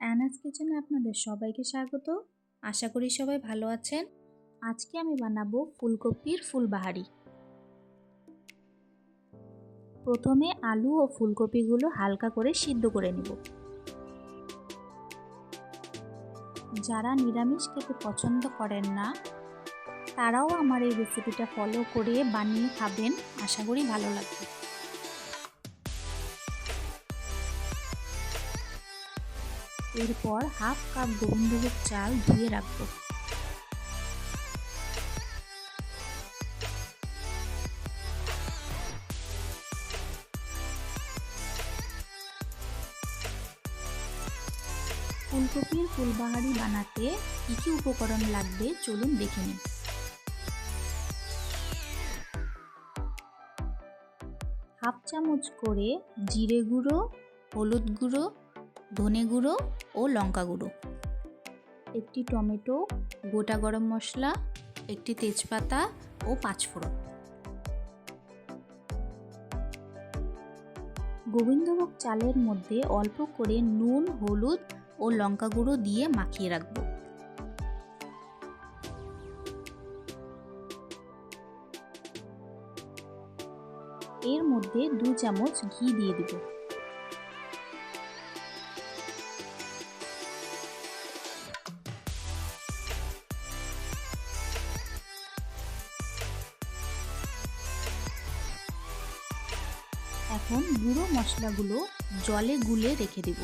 অ্যানাজ কিচেনে আপনাদের সবাইকে স্বাগত। আশা করি সবাই ভালো আছেন। আজকে আমি বানাবো ফুলকপির ফুলবাহারি। প্রথমে আলু ও ফুলকপিগুলো হালকা করে সিদ্ধ করে নেব। যারা নিরামিষ খেতে পছন্দ করেন না তারাও আমার এই রেসিপিটা ফলো করে বানিয়ে খাবেন, আশা করি ভালো লাগবে। এরপর হাফ কাপ গোবিন্দভোগ চাল ধুয়ে রাখবো। ফুলকপির ফুলবাহারি বানাতে কী কী উপকরণ লাগবে চলুন দেখে নিন। হাফ চামচ করে জিরে গুঁড়ো, হলুদ গুঁড়ো, ধনে গুঁড়ো ও লঙ্কা গুঁড়ো, একটি টমেটো, গোটা গরম মশলা, একটি তেজপাতা ও পাঁচফোড়ন। গোবিন্দভোগ চালের মধ্যে অল্প করে নুন, হলুদ ও লঙ্কা গুঁড়ো দিয়ে মাখিয়ে রাখবো। এর মধ্যে 2 চামচ ঘি দিয়ে দিব। এখন গুঁড়ো মশলাগুলো জলে গুলে রেখে দেব।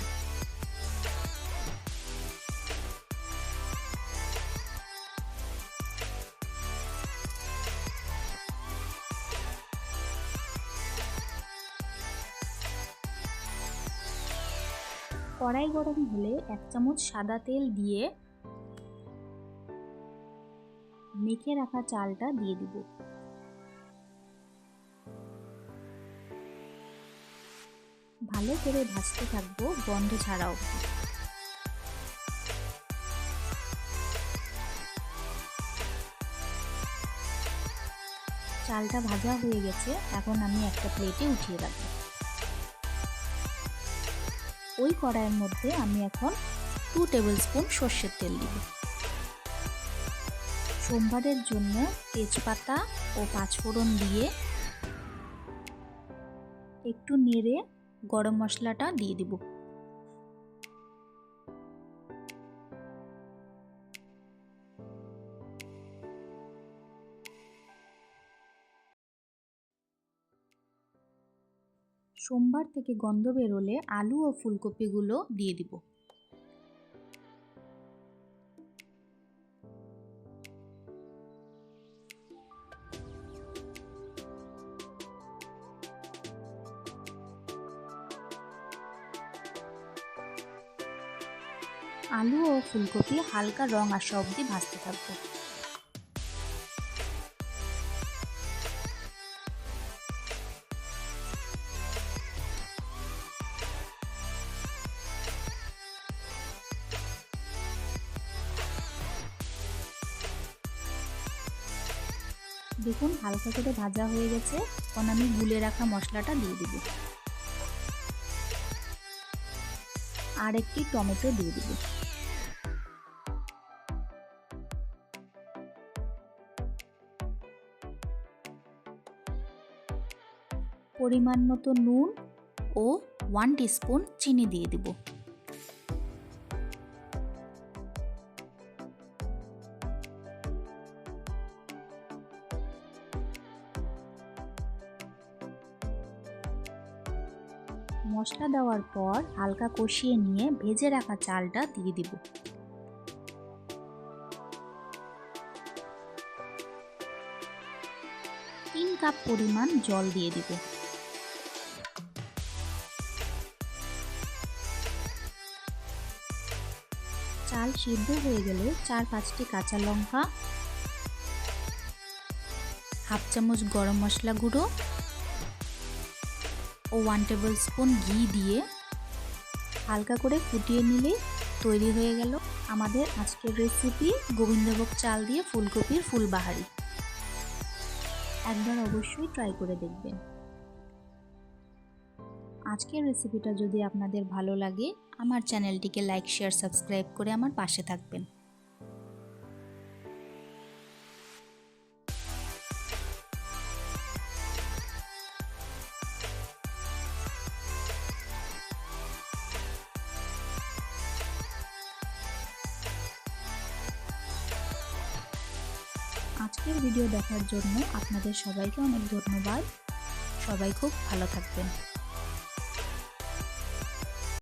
কড়াই গরম হলে 1 চামচ সাদা তেল দিয়ে মেখে রাখা চালটা দিয়ে দিব। ভালো করে ভাজতে থাকবো গন্ধ ছাড়া অবধি। চালটা ভাজা হয়ে গেছে, এখন আমি একটা প্লেটে উঠিয়ে রাখবো। ওই কড়াইয়ের মধ্যে আমি এখন 2 টেবিল স্পুন সর্ষের তেল দিব। সোমবারের জন্য তেজপাতা ও পাঁচফোড়ন দিয়ে একটু নেড়ে গরম মশলাটা দিয়ে দিব। সোমবার থেকে গন্ধ বেরোলে আলু ও ফুলকপিগুলো দিয়ে দিব। আলু ও ফুলকপি হালকা রং আসা অবধি ভাজতে থাকবো। দেখুন হালকা করে ভাজা হয়ে গেছে, এখন আমি গুলে রাখা মশলাটা দিয়ে দিব। আর একটি টমেটো দিয়ে দিব। পরিমাণ মতো নুন ও 1 টিস্পুন চিনি দিয়ে দিব। মশলা দেওয়ার পর হালকা কষিয়ে নিয়ে ভেজে রাখা চালটা দিয়ে দিব। তিন কাপ পরিমাণ জল দিয়ে দিব। চাল সিদ্ধ হয়ে গেলে 4-5টি কাঁচা লঙ্কা, হাফ চামচ গরম মশলা গুঁড়ো ও 1 টেবিল স্পুন ঘি দিয়ে হালকা করে ফুটিয়ে নিলে তৈরি হয়ে গেল আমাদের আজকের রেসিপি গোবিন্দভোগ চাল দিয়ে ফুলকপির ফুলবাহারি। একবার অবশ্যই ট্রাই করে দেখবেন। আজকের রেসিপিটা যদি আপনাদের ভালো লাগে আমার চ্যানেলটিকে লাইক শেয়ার সাবস্ক্রাইব করে আমার পাশে থাকবেন। আজকের ভিডিও দেখার জন্য আপনাদের সবাইকে অনেক ধন্যবাদ। সবাই খুব ভালো থাকবেন।